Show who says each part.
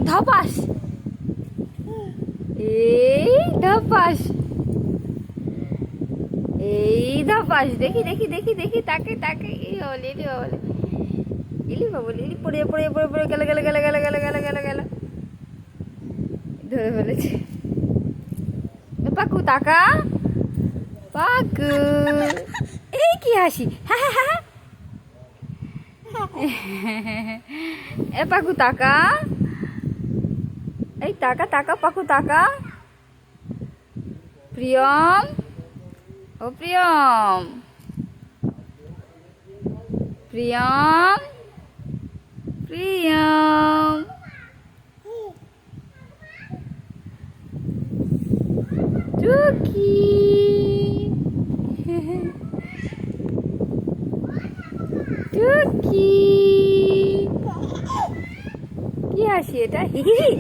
Speaker 1: ধপাস, এই ধপাস, এই ধপাস। দেখি দেখি দেখি দেখি, তাকে তাকে, এই বলে এলি বলে, এলি বলে, এলি পড়ে পড়ে পড়ে পড়ে গেল গেল গেল গেল গেল গেল গেল গেল, ধরে ফেলেছে। পাকু তাকা, পাকু, এই কি হাসি, হ্যাঁ হ্যাঁ হ্যাঁ, এ পাকু তাকা, এই তাকা তাকা, পাকু তাকা। প্রিয়ম, ও প্রিয়ম, প্রিয়ম, প্রিয়ম, টুকি, টুকি, কি হাসি এটা, হি হি হি।